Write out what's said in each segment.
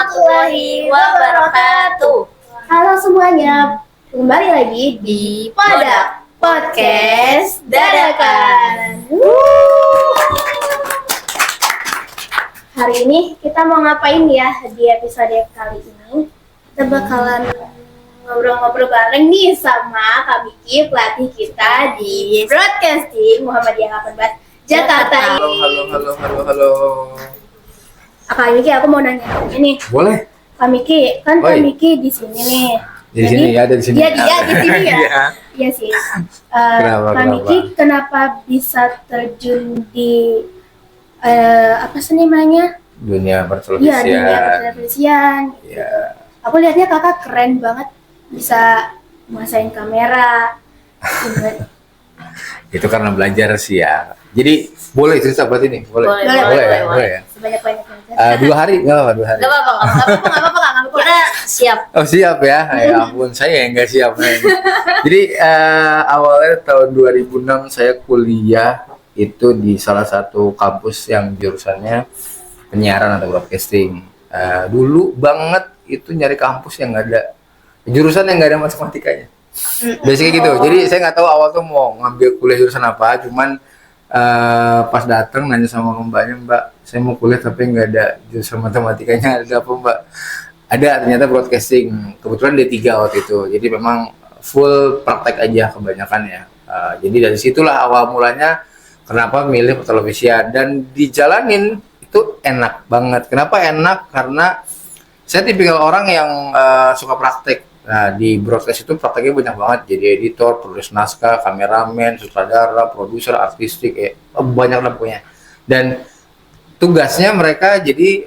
warahmatullahi wabarakatuh. Halo semuanya, kembali lagi di Pada Podcast Dadakan. Hari ini kita mau ngapain ya di episode kali ini? Kita bakalan ngobrol-ngobrol bareng nih sama Kak Miki, pelatih kita di Broadcasting Muhammadiyah 18 Jakarta. Halo. Kak Miki, aku mau nanya nih. Boleh? Kak Miki, kan Kak Miki di sini nih. Di sini ya, di sini. Iya, di sini ya. Iya sih. Kak Miki kenapa bisa terjun di apa sih namanya? Dunia pertelevisian. Iya, dunia pertelevisian. Iya. Aku lihatnya kakak keren banget, bisa menguasain kamera. Itu karena belajar sih ya. Jadi boleh cerita buat ini? Boleh ya. Sebanyak-banyaknya. 2 hari? Nggak apa-apa 2 hari. Gak apa-apa. Kita siap. Oh siap ya? Ya ampun, saya yang nggak siap. Jadi awalnya tahun 2006 saya kuliah itu di salah satu kampus yang jurusannya penyiaran atau broadcasting. Dulu banget itu nyari kampus yang nggak ada jurusan yang nggak ada matematikanya. Basically gitu. Jadi saya nggak tahu awal tuh mau ngambil kuliah jurusan apa, cuman pas datang nanya sama mbaknya, Mbak, saya mau kuliah tapi nggak ada jurusan matematikanya, ada apa Mbak? Ada, ternyata broadcasting. Kebetulan D3 waktu itu. Jadi memang full praktek aja kebanyakan ya. Jadi dari situlah awal mulanya kenapa milih pertelevisian, dan dijalanin itu enak banget. Kenapa enak? Karena saya tipikal orang yang suka praktek. Nah, di broadcast itu prakteknya banyak banget. Jadi editor, penulis naskah, kameramen, sutradara, produser, artistik, banyak lah pokoknya. Dan tugasnya mereka jadi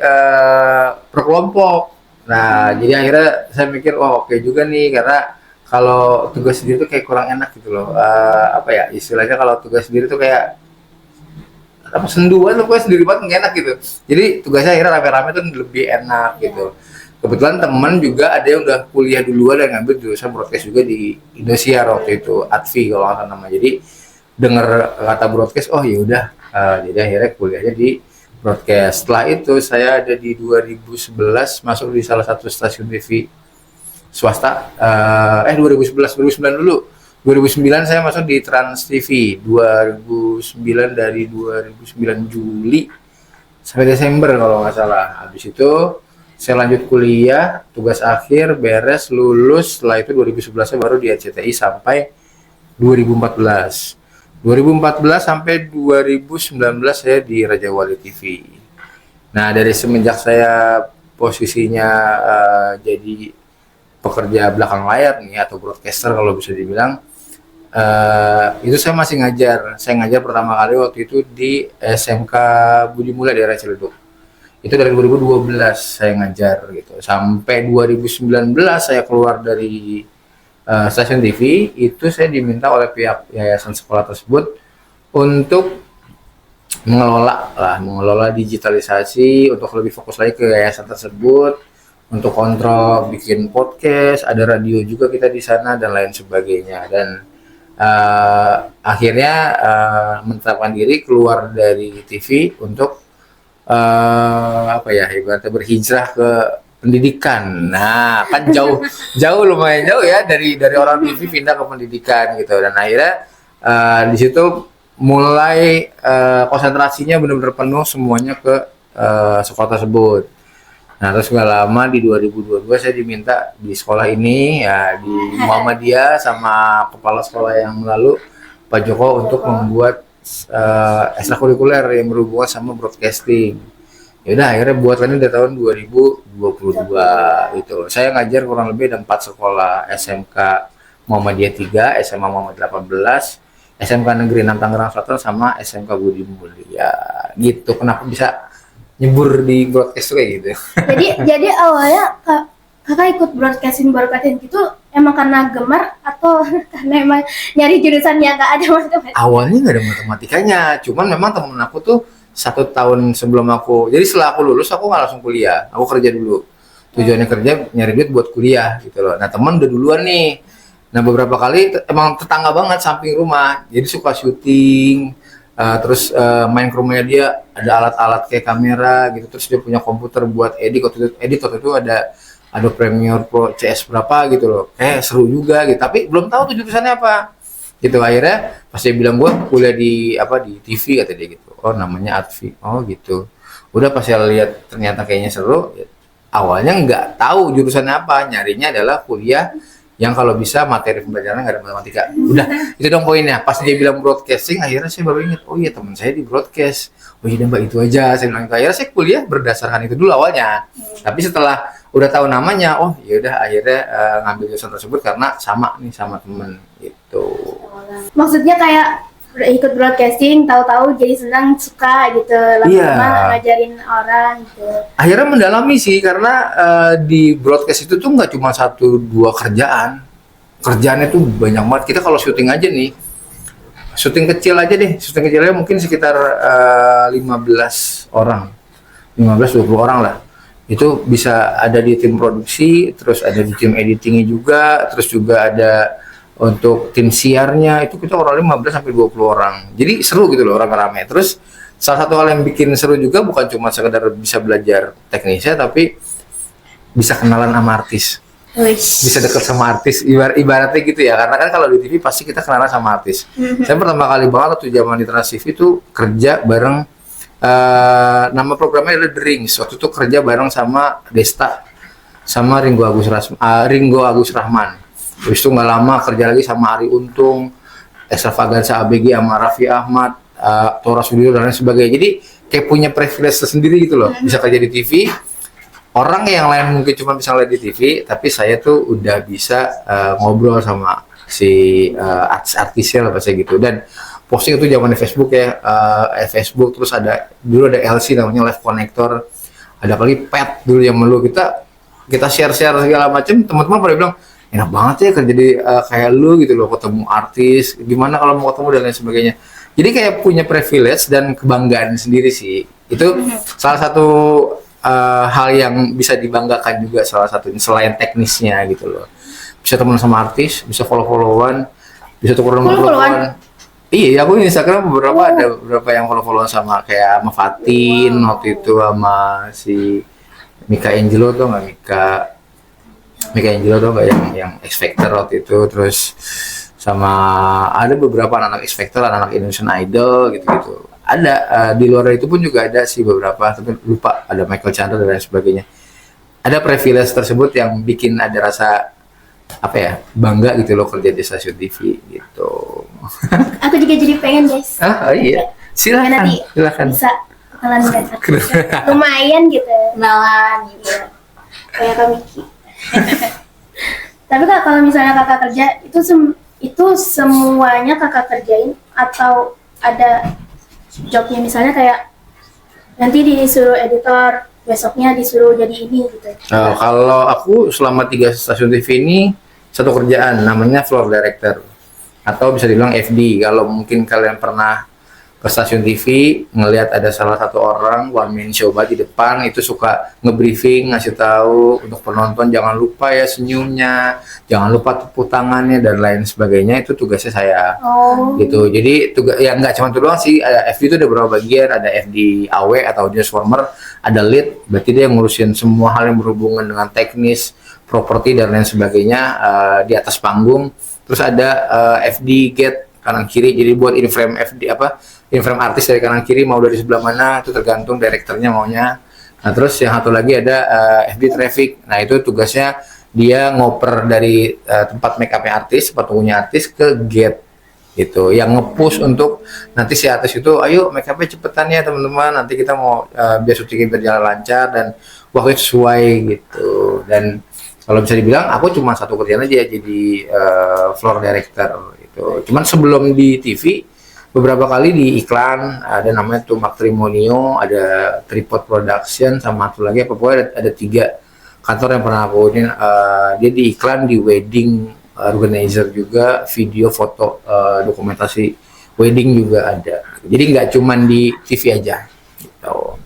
per kelompok. Nah, jadi akhirnya saya mikir, oke juga nih, karena kalau tugas sendiri tuh kayak kurang enak gitu loh. Apa ya istilahnya, kalau tugas sendiri tuh kayak apa, senduan tuh, gue sendiri banget nggak enak gitu. Jadi tugasnya akhirnya rame-rame tuh lebih enak gitu. Kebetulan teman juga ada yang udah kuliah duluan dan ngambil jurusan broadcast juga di Indosiar waktu itu, Advi kalau nggak salah nama. Jadi dengar kata broadcast, oh ya udah, jadi akhirnya kuliahnya di broadcast. Setelah itu saya ada di 2011 masuk di salah satu stasiun TV swasta. 2009 dulu. 2009 saya masuk di Trans TV. 2009 dari 2009 Juli sampai Desember kalau nggak salah. Habis itu saya lanjut kuliah, tugas akhir, beres, lulus. Setelah itu 2011 saya baru di RCTI sampai 2014. 2014 sampai 2019 saya di Raja Wali TV. Nah, dari semenjak saya posisinya jadi pekerja belakang layar nih atau broadcaster kalau bisa dibilang, itu saya masih ngajar. Saya ngajar pertama kali waktu itu di SMK Budi Mulya daerah Ciledug. Itu dari 2012 saya ngajar gitu. Sampai 2019 saya keluar dari stasiun TV, itu saya diminta oleh pihak yayasan sekolah tersebut untuk mengelola digitalisasi, untuk lebih fokus lagi ke yayasan tersebut, untuk kontrol bikin podcast, ada radio juga kita di sana dan lain sebagainya. Dan akhirnya menetapkan diri keluar dari TV untuk ibaratnya berhijrah ke pendidikan. Nah, kan lumayan jauh ya dari orang TV pindah ke pendidikan gitu. Dan akhirnya di situ mulai konsentrasinya benar-benar penuh semuanya ke sekolah tersebut. Nah, terus gak lama di 2022 saya diminta di sekolah ini ya, di Muhammadiyah sama kepala sekolah yang lalu Pak Joko untuk membuat ekstrakurikuler yang berhubungan sama broadcasting. Ya udah, akhirnya buat ini dari tahun 2022 itu. Saya ngajar kurang lebih ada 4 sekolah, SMK Muhammadiyah 3, SMA Muhammad 18, SMK Negeri 6 Tangerang Selatan sama SMK Budi Mulya. Gitu. Kenapa bisa nyebur di broadcast kayak gitu? Jadi awalnya kakak ikut broadcasting gitu emang karena gemar atau karena emang nyari jurusan yang nggak ada matematika? Awalnya nggak ada matematikanya, cuman memang temen aku tuh 1 tahun sebelum aku, jadi setelah aku lulus aku nggak langsung kuliah, aku kerja dulu. Tujuannya kerja nyari duit buat kuliah gitu loh. Nah, teman udah duluan nih. Nah, beberapa kali emang tetangga banget samping rumah, jadi suka syuting, terus main ke rumahnya dia, ada alat-alat kayak kamera gitu, terus dia punya komputer buat edit waktu itu ada Premiere Pro CS berapa gitu loh, seru juga gitu, tapi belum tahu tuh jurusannya apa gitu. Akhirnya pas dia bilang gue kuliah di TV kata dia gitu, oh namanya Advi, oh gitu. Udah pas saya lihat ternyata kayaknya seru, awalnya nggak tahu jurusannya apa, nyarinya adalah kuliah yang kalau bisa materi pembelajarannya nggak ada matematika. Udah, itu dong poinnya. Pas dia bilang broadcasting, akhirnya saya baru ingat, oh iya teman saya di broadcast. Oh iya mbak, itu aja. Saya bilang, akhirnya saya kuliah berdasarkan itu dulu awalnya. Tapi setelah udah tahu namanya, oh iya udah, akhirnya ngambil jurusan tersebut karena sama temen gitu. Maksudnya kayak ikut broadcasting, tahu-tahu jadi senang, suka gitu, lama-lama ngajarin orang gitu. Akhirnya mendalami sih, karena di broadcast itu tuh nggak cuma 1-2 kerjaannya tuh banyak banget. Kita kalau syuting aja nih, syuting kecilnya mungkin sekitar 15 orang, 15-20 orang lah. Itu bisa ada di tim produksi, terus ada di tim editingnya juga, terus juga ada untuk tim siarnya, itu kita orang 15-20 orang. Jadi seru gitu loh, rame-rame. Terus salah satu hal yang bikin seru juga bukan cuma sekedar bisa belajar teknisnya, tapi bisa kenalan sama artis. Bisa deket sama artis, ibaratnya gitu ya. Karena kan kalau di TV pasti kita kenalan sama artis. Saya pertama kali banget waktu zaman di Trans TV itu kerja bareng, nama programnya adalah The Rings. Waktu itu kerja bareng sama Desta, sama Ringo Agus Rahman. Terus itu nggak lama kerja lagi sama Ari Untung, Extravaganza ABG sama Raffi Ahmad, Tora Sudiro dan lain sebagainya. Jadi kayak punya privilege tersendiri gitu loh, bisa kerja di TV. Orang yang lain mungkin cuma bisa lihat di TV, tapi saya tuh udah bisa ngobrol sama si artis-artisnya lah bahasa gitu. Dan posting itu zaman di Facebook ya, Facebook, terus dulu ada LC namanya Live Connector, ada kali Pet dulu yang dulu kita share segala macam. Teman-teman pada bilang, enak banget ya kerja di kayak lu gitu loh, ketemu artis, gimana kalau mau ketemu dan lain sebagainya. Jadi kayak punya privilege dan kebanggaan sendiri sih. Itu salah satu hal yang bisa dibanggakan juga, salah satunya selain teknisnya gitu loh. Bisa teman sama artis, bisa follow-followan, bisa tukeran. Iya, aku di Instagram ada beberapa yang follow-followan sama kayak sama Fatin waktu itu, sama si Mika Angelo tuh nggak Mika Angelo tuh nggak yang X Factor waktu itu, terus sama ada beberapa anak X Factor, anak Indonesian Idol gitu-gitu. Ada di luar itu pun juga ada sih beberapa, tapi lupa, ada Michael Chandler dan lain sebagainya. Ada privilege tersebut yang bikin ada rasa apa ya, bangga gitu loh kerja di stasiun TV gitu. Aku juga jadi pengen guys. Oh iya, silakan. Bisa kenalan dengan artis. Lumayan gitu. Kenalan gitu. Kayak Kak Miki. Tapi Kak, kalau misalnya kakak kerja itu semuanya kakak kerjain atau ada jobnya, misalnya kayak nanti disuruh editor, besoknya disuruh jadi ini gitu. Kalau aku selama 3 stasiun TV ini satu kerjaan, namanya floor director atau bisa dibilang FD. Kalau mungkin kalian pernah ke stasiun TV ngelihat ada salah satu orang one man show di depan, itu suka ngebriefing, ngasih tahu untuk penonton jangan lupa ya senyumnya, jangan lupa tepuk tangannya dan lain sebagainya. Itu tugasnya saya. Gitu. Jadi ya nggak cuma itu doang sih, ada FD itu ada beberapa bagian, ada FD AW atau audience former, ada lead, berarti dia ngurusin semua hal yang berhubungan dengan teknis, properti dan lain sebagainya di atas panggung. Terus ada FD gate kanan kiri, jadi buat in-frame in-frame artis dari kanan kiri mau dari sebelah mana itu tergantung direkturnya maunya. Nah terus yang satu lagi ada FD traffic. Nah itu tugasnya dia ngoper dari tempat make upnya artis, patungnya artis ke gate gitu, yang nge-push untuk nanti si artis itu ayo make upnya cepetan ya teman-teman, nanti kita mau biar syutingnya berjalan lancar dan waktu sesuai gitu. Dan kalau bisa dibilang aku cuma satu kerjaan aja, jadi floor director gitu. Cuman sebelum di TV beberapa kali di iklan, ada namanya tuh Matrimonio, ada Tripod Production, sama satu lagi pokoknya ada 3 kantor yang pernah aku ini. Dia di iklan, di wedding organizer juga, video foto dokumentasi wedding juga ada. Jadi nggak cuman di TV aja gitu.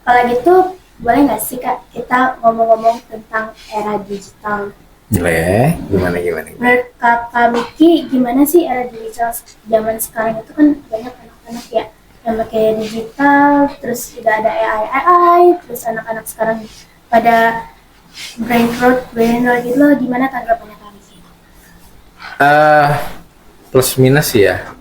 Kalau gitu boleh nggak sih Kak kita ngomong-ngomong tentang era digital? Boleh, gimana? Menurut Kakak Miki, gimana sih era digital zaman sekarang itu kan banyak anak-anak ya yang pakai digital, terus udah ada AI, terus anak-anak sekarang pada brain rot gitu loh, gimana tanggapannya Kak Miki? Plus minus ya.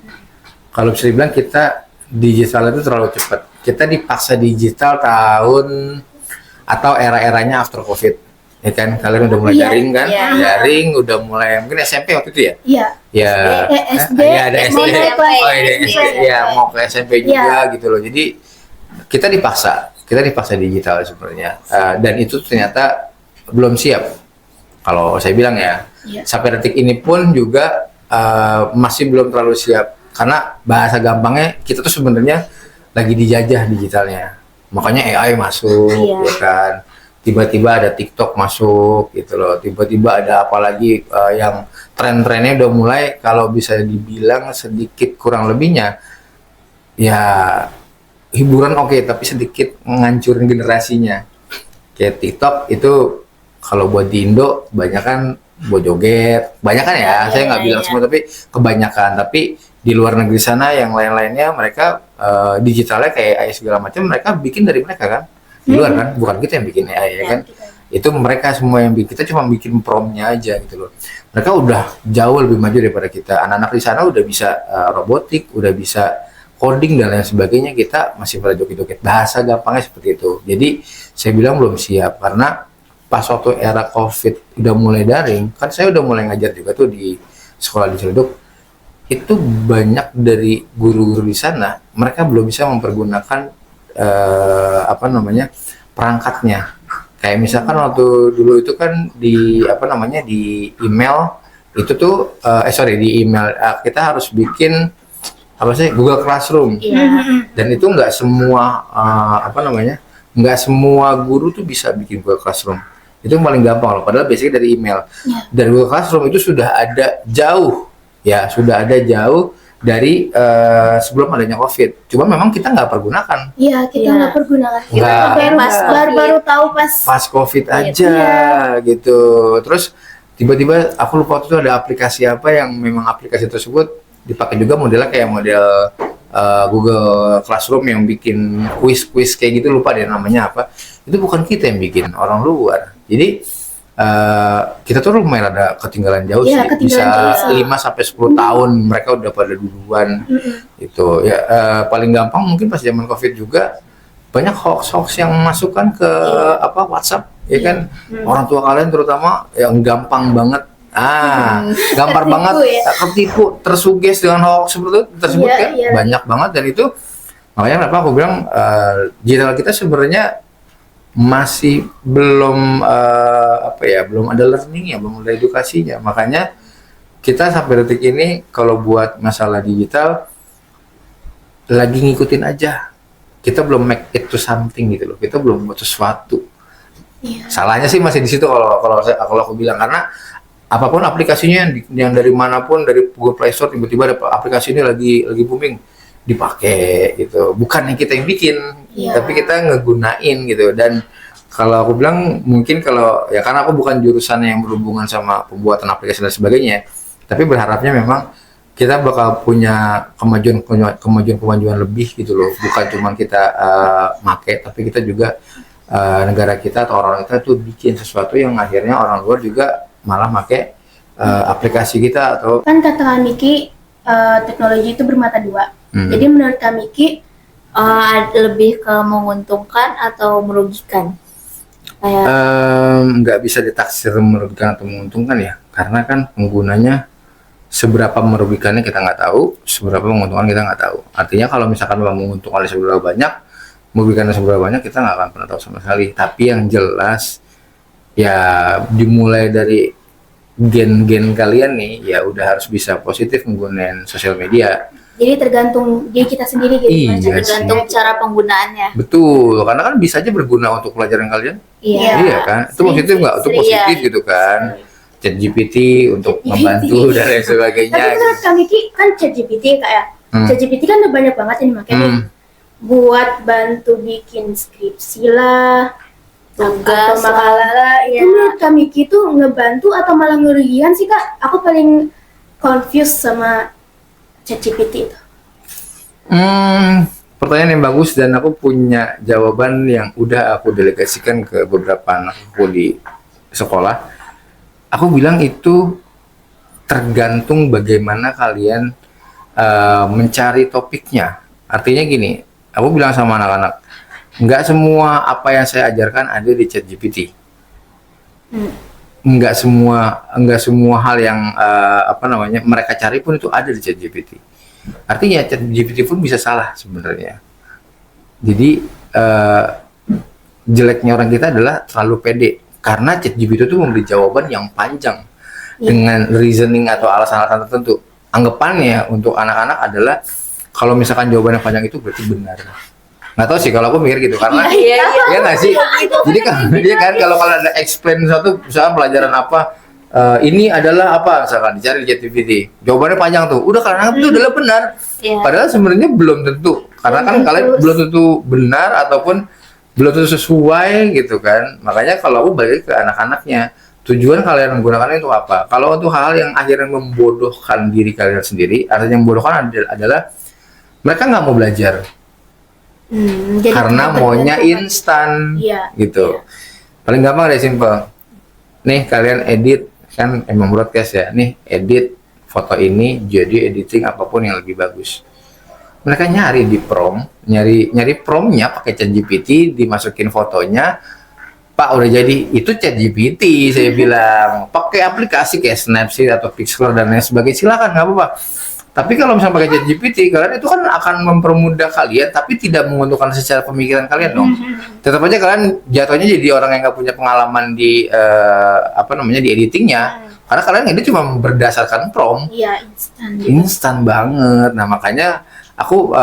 Kalau bisa dibilang kita digital itu terlalu cepat. Kita dipaksa digital tahun atau era-eranya after COVID. Ya kan, kalian udah mulai Iya, daring kan? iya. Daring udah mulai mungkin SMP waktu itu ya? Iya. Ya, SD, ya ada SD. mau ke kelas Oh, iya, SD. SD. Ya, mau ke SMP juga gitu loh. Jadi kita dipaksa digital sebenarnya. Dan itu ternyata belum siap. Kalau saya bilang ya, Iya. sampai detik ini pun juga masih belum terlalu siap. Karena bahasa gampangnya kita tuh sebenarnya lagi dijajah digitalnya. Makanya AI masuk, Iya. ya kan. Tiba-tiba ada TikTok masuk gitu loh. Tiba-tiba ada apalagi yang tren-trennya udah mulai kalau bisa dibilang sedikit kurang lebihnya ya hiburan oke, tapi sedikit ngancurin generasinya. Kayak TikTok itu kalau buat di Indo kebanyakan buat joget, banyak kan ya, saya nggak bilang semua tapi kebanyakan. Tapi di luar negeri sana yang lain-lainnya mereka digitalnya kayak AI segala macam mereka bikin dari mereka kan, di luar kan, bukan kita yang bikin AI ya kan. Itu mereka semua yang bikin, kita cuma bikin promnya aja gitu loh. Mereka udah jauh lebih maju daripada kita. Anak-anak di sana udah bisa robotik, udah bisa coding dan lain sebagainya. Kita masih pada joget-joget, bahasa gampangnya seperti itu. Jadi saya bilang belum siap karena pas waktu era COVID udah mulai daring, kan saya udah mulai ngajar juga tuh di sekolah di Ciledug. Itu banyak dari guru-guru di sana, mereka belum bisa mempergunakan perangkatnya. Kayak misalkan waktu dulu itu kan di di email itu tuh di email kita harus bikin Google Classroom. Iya. Dan itu nggak semua nggak semua guru tuh bisa bikin Google Classroom. Itu yang paling gampang loh, padahal basicnya dari email. Dan Google Classroom itu sudah ada jauh dari sebelum adanya COVID. Cuma memang kita nggak pergunakan. Iya, kita Iya. nggak pergunakan. Kita Nggak. baru tahu pas Pas COVID aja gitu. Terus tiba-tiba aku lupa waktu itu ada aplikasi apa yang memang aplikasi tersebut dipakai juga modelnya kayak model Google Classroom yang bikin quiz kayak gitu, lupa deh namanya apa. Itu bukan kita yang bikin, orang luar. Jadi kita tuh lumayan ada ketinggalan jauh Iya, sih, ketinggalan bisa jauh. 5 sampai 10 tahun mereka udah pada duluan. Gitu. Ya paling gampang mungkin pas zaman Covid juga banyak hoax yang masukkan ke WhatsApp, ya kan? Orang tua kalian terutama yang gampang banget gampang Tertipu banget ya? tertipu, tersuges dengan hoax seperti itu tersebut Iya, kan iya. banyak banget. Dan itu makanya kenapa aku bilang digital kita sebenarnya masih belum belum ada learningnya, belum ada edukasinya. Makanya kita sampai detik ini kalau buat masalah digital lagi ngikutin aja, kita belum make it to something gitu loh, kita belum buat sesuatu. Iya. Salahnya sih masih di situ kalau aku bilang, karena apapun aplikasinya yang dari manapun, dari Google Play Store tiba-tiba ada aplikasi ini lagi booming, dipakai gitu. Bukannya kita yang bikin, tapi kita ngegunain gitu. Dan kalau aku bilang mungkin kalau ya karena aku bukan jurusan yang berhubungan sama pembuatan aplikasi dan sebagainya, tapi berharapnya memang kita bakal punya kemajuan lebih gitu loh. Bukan cuma kita make, tapi kita juga negara kita atau orang kita tuh bikin sesuatu yang akhirnya orang luar juga malah make aplikasi kita. Atau Kan kata Kak Miki, teknologi itu bermata dua. Jadi menurut Kak Miki, Lebih ke menguntungkan atau merugikan? Kayak nggak bisa ditaksir merugikan atau menguntungkan ya, karena kan penggunanya seberapa merugikannya kita nggak tahu, seberapa menguntungkan kita nggak tahu. Artinya kalau misalkan menguntungkan seberapa banyak, merugikannya seberapa banyak, kita nggak akan pernah tahu sama sekali. Tapi yang jelas ya dimulai dari gen kalian nih ya udah harus bisa positif menggunakan sosial media. jadi tergantung diri kita sendiri gitu. Iya Mas. sih. tergantung cara penggunaannya. Betul, karena kan bisa aja berguna untuk pelajaran kalian. Iya. Iya kan? Itu positif nggak? Itu Iya. positif gitu kan? ChatGPT untuk ChatGPT. membantu dan lain sebagainya. Tapi menurut Kak Miki kan ChatGPT Kak ya. ChatGPT kan udah banyak banget yang dipakai nih. Buat bantu bikin skripsi lah, tugas atau makalah itu menurut Kak Miki tuh ngebantu atau malah ngerugikan sih Kak? Aku paling confused sama ChatGPT itu. Pertanyaan yang bagus dan aku punya jawaban yang udah aku delegasikan ke beberapa anakku di sekolah. Aku bilang itu tergantung bagaimana kalian mencari topiknya. Artinya gini, aku bilang sama anak-anak, nggak semua apa yang saya ajarkan ada di ChatGPT. Nggak semua hal yang mereka cari pun itu ada di ChatGPT. Artinya ChatGPT pun bisa salah sebenarnya. Jadi jeleknya orang kita adalah terlalu pede karena ChatGPT itu memberi jawaban yang panjang dengan reasoning atau alasan-alasan tertentu. Anggapannya untuk anak-anak adalah kalau misalkan jawabannya panjang itu berarti benar. Nggak tahu sih kalau aku mikir gitu karena ya nggak sih. Jadi kan kalau ada explain satu misalkan pelajaran apa. Ini adalah apa misalkan dicari di ChatGPT jawabannya panjang tuh udah kalian anggap itu adalah benar padahal sebenarnya belum tentu karena kan kalian belum tentu benar ataupun belum tentu sesuai gitu kan. Makanya kalau aku balik ke anak-anaknya tujuan kalian menggunakannya itu apa. Kalau untuk hal yang akhirnya membodohkan diri kalian sendiri artinya membodohkan adalah mereka nggak mau belajar karena maunya instan gitu. Paling gampang deh simple nih kalian edit kan emang broadcast ya nih edit foto ini jadi editing apapun yang lebih bagus. Mereka nyari di nyari promnya pakai ChatGPT dimasukin fotonya Pak udah jadi itu ChatGPT saya bilang pakai aplikasi kayak Snapseed atau Pixlr dan lain sebagainya silakan nggak apa-apa. Tapi kalau misalnya pakai ChatGPT kalian itu kan akan mempermudah kalian tapi tidak menguntungkan secara pemikiran kalian dong. Tetap aja kalian jatuhnya jadi orang yang nggak punya pengalaman di di editingnya karena kalian edit cuma berdasarkan prompt. Iya, instan banget. Nah makanya aku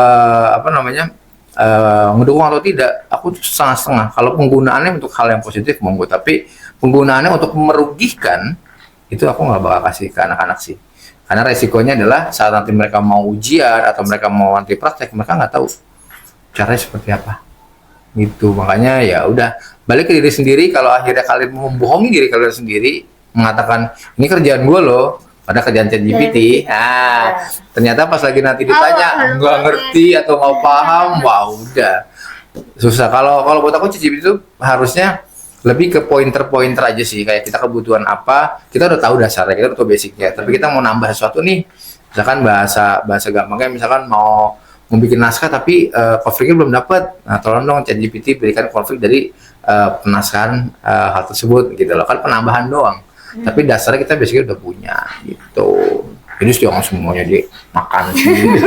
ngedukung atau tidak aku setengah-setengah. Kalau penggunaannya untuk hal yang positif monggo, tapi penggunaannya untuk merugikan itu aku nggak bakal kasih ke anak-anak sih. Karena resikonya adalah saat nanti mereka mau ujian atau mereka mau nanti praktek mereka nggak tahu caranya seperti apa gitu. Makanya ya udah balik ke diri sendiri. Kalau akhirnya kalian membohongi diri kalian sendiri mengatakan ini kerjaan gue loh pada kerjaan ChatGPT, ternyata pas lagi nanti ditanya nggak ngerti atau nggak paham, wah udah susah. Kalau buat aku ChatGPT itu harusnya lebih ke pointer-pointer aja sih, kayak kita kebutuhan apa kita udah tahu dasarnya, kita udah tahu basicnya, tapi kita mau nambah sesuatu nih, misalkan bahasa gampangnya misalkan mau bikin naskah tapi konfliknya belum dapat, nah tolong dong ChatGPT berikan konflik dari penaskahan hal tersebut gitu loh, kan penambahan doang. Tapi dasarnya kita biasanya udah punya gitu. Jadi jangan semuanya dimakan sendiri.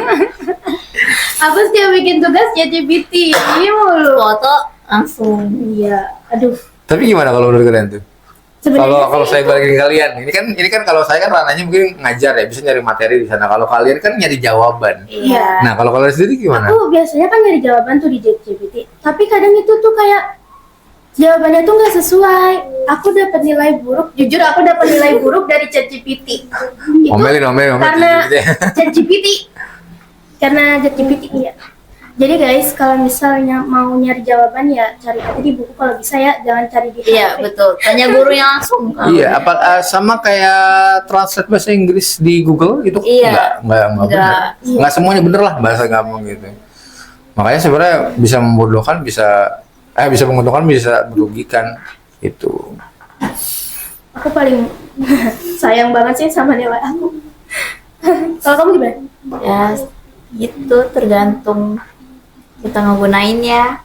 Aku setiap bikin tugas ChatGPT ini mulu. foto langsung. Iya, aduh. Tapi gimana kalau menurut kalian tuh? Sebenarnya Kalau saya balikin ke kalian, ini kan kalau saya kan ranahnya mungkin ngajar ya, bisa nyari materi di sana. Kalau kalian kan nyari jawaban. Iya. Nah kalau kalian sendiri gimana? Aku biasanya kan nyari jawaban tuh di ChatGPT. Tapi kadang itu tuh kayak jawabannya tuh nggak sesuai. Aku dapat nilai buruk. Jujur aku dapat nilai buruk dari ChatGPT. Itu Omelin karena ChatGPT. Karena ChatGPT iya. Jadi guys, kalau misalnya mau nyari jawaban ya cari aja di buku, kalau bisa ya jangan cari di HP. Iya betul. Tanya gurunya langsung. Iya, apa sama kayak translate bahasa Inggris di Google itu Iya. enggak benar. Enggak semuanya bener lah bahasa gampang gitu. Makanya sebenarnya bisa membodohkan, bisa menguntungkan, bisa merugikan itu. Aku paling sayang banget sih sama nilai aku. Kalau kamu gimana? Ya gitu tergantung kita ngegunainnya.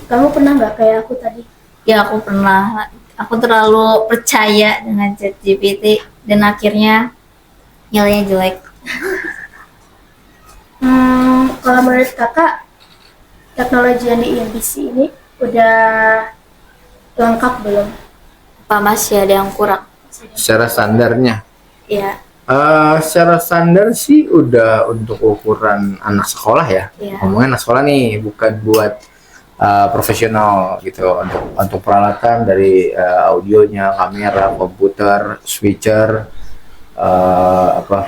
Kamu pernah nggak kayak aku tadi? Ya aku pernah. Aku terlalu percaya dengan ChatGPT dan akhirnya nilainya jelek. Kalau menurut kakak, teknologi yang di IMBC ini udah lengkap belum? Apa masih ada yang kurang? Secara standarnya. Ya. Secara standar sih udah untuk ukuran anak sekolah ya. Iya. Ngomongnya anak sekolah nih, bukan buat profesional gitu. Untuk peralatan dari audionya, kamera, komputer, switcher,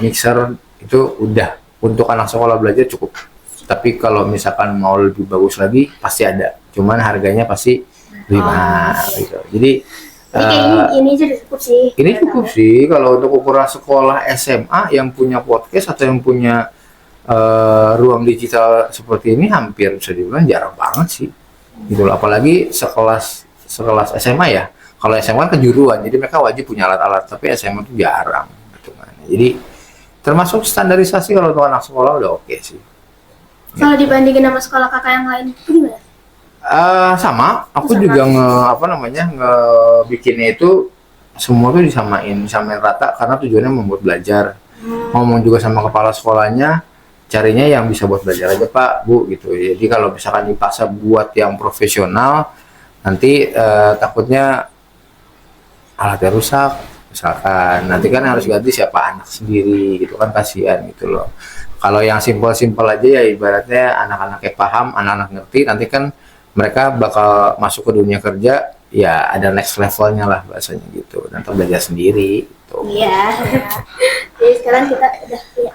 mixer itu udah untuk anak sekolah belajar cukup. Tapi kalau misalkan mau lebih bagus lagi pasti ada. Cuman harganya pasti gitu. Jadi Jadi ini aja udah cukup sih. ini cukup sih kalau untuk ukuran sekolah SMA yang punya podcast atau yang punya ruang digital seperti ini hampir bisa dibilang jarang banget sih. Gitu loh. Apalagi sekelas SMA ya. Kalau SMA kan kejuruan, jadi mereka wajib punya alat-alat, tapi SMA itu jarang gitu kan. Jadi termasuk standarisasi kalau untuk anak sekolah udah oke sih. Kalau dibandingin sama sekolah kakak yang lain itu gimana? Sama, aku Sama. juga ngebikinnya itu semua tuh disamain rata karena tujuannya membuat belajar. Ngomong juga sama kepala sekolahnya, carinya yang bisa buat belajar aja Pak, Bu gitu. Jadi kalau misalkan dipaksa buat yang profesional, nanti takutnya alatnya rusak, misalkan. Nanti kan harus ganti siapa anak sendiri gitu kan, kasihan gitu loh. Kalau yang simpel-simpel aja ya ibaratnya anak-anaknya paham, anak-anak ngerti, nanti kan mereka bakal masuk ke dunia kerja, ya ada next levelnya lah bahasanya gitu. Nanti belajar sendiri gitu. Iya. Jadi sekarang kita udah punya.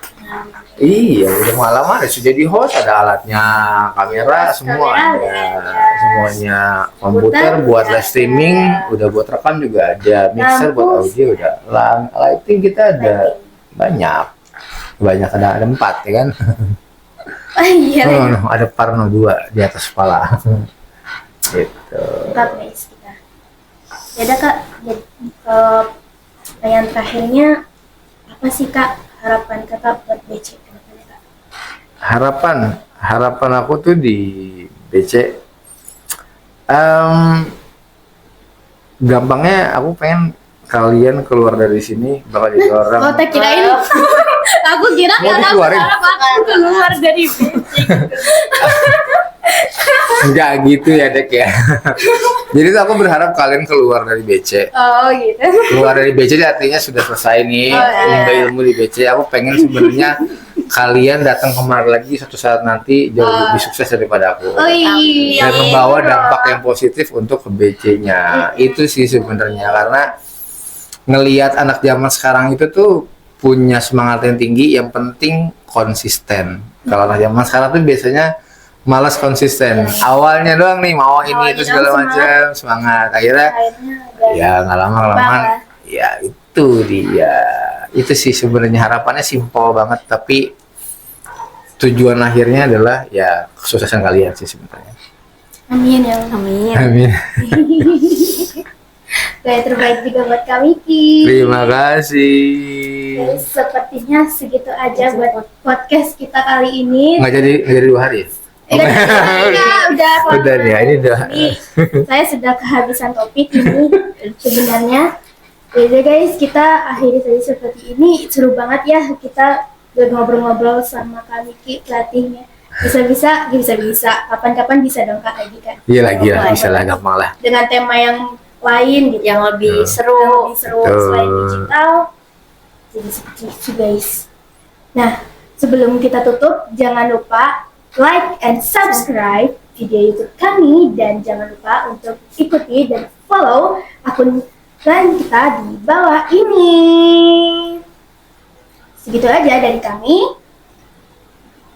Iya, udah pengalaman ya. Jadi host ada alatnya, kamera semua ada, semuanya. Komputer buat live streaming, udah buat rekam juga ada, mixer buat audio udah. Lighting kita ada banyak ada 4 ya kan. Oh iya. Ada Parno 2 di atas kepala. Gitu. 4 guys kita. Ya udah Kak, jadi ke pertanyaan terakhirnya apa sih Kak harapan Kakak buat BC ke depannya, Kak? Harapan aku tuh di BC gampangnya aku pengen kalian keluar dari sini bakal jadi orang. Oh, tak kirain. Aku kira Mau dikeluarin? aku keluar dari BC. Enggak gitu ya Dek ya. Jadi tuh aku berharap kalian keluar dari BC. Oh, gitu. Keluar dari BC artinya sudah selesai nih nimba ilmu di BC. Aku pengen sebenarnya kalian datang kemari lagi suatu saat nanti jauh lebih sukses daripada aku. Oh iya. Dan membawa dampak yang positif untuk ke BC-nya. Itu sih sebenarnya karena ngelihat anak zaman sekarang itu tuh punya semangat yang tinggi, yang penting konsisten. Kalau anak zaman sekarang tuh biasanya malas konsisten. Awalnya doang nih mau ini itu segala macam semangat. Akhirnya ya nggak lama-lama ya itu dia. Itu sih sebenarnya harapannya simpel banget, tapi tujuan akhirnya adalah ya kesuksesan kalian sih sebenarnya. Amin ya Allah. Amin. Amin. Yang terbaik juga buat kami Ki. Terima kasih. Jadi sepertinya segitu aja buat podcast kita kali ini. Nggak jadi 2 hari ya? Udah nih ya, ini udah. Saya sudah kehabisan topik ini sebenarnya. Jadi guys, kita akhiri saja seperti ini. Seru banget ya kita udah ngobrol-ngobrol sama kami Ki pelatihnya. Bisa. Kapan-kapan bisa dong Kak lagi kan. Iya lagi lah, bisa lah, gampang lah. Dengan tema yang lain gitu. Yang lebih seru. Selain digital. Jadi seperti itu guys. Nah, sebelum kita tutup, jangan lupa like and subscribe video YouTube kami dan jangan lupa untuk ikuti dan follow akun lain kita di bawah ini. Segitu aja dari kami.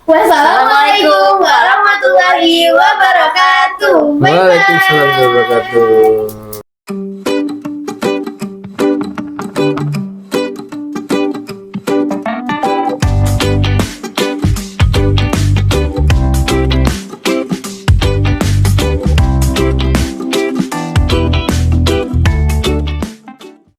Wassalamualaikum warahmatullahi wabarakatuh. Bye bye. Waalaikumsalam warahmatullahi wabarakatuh.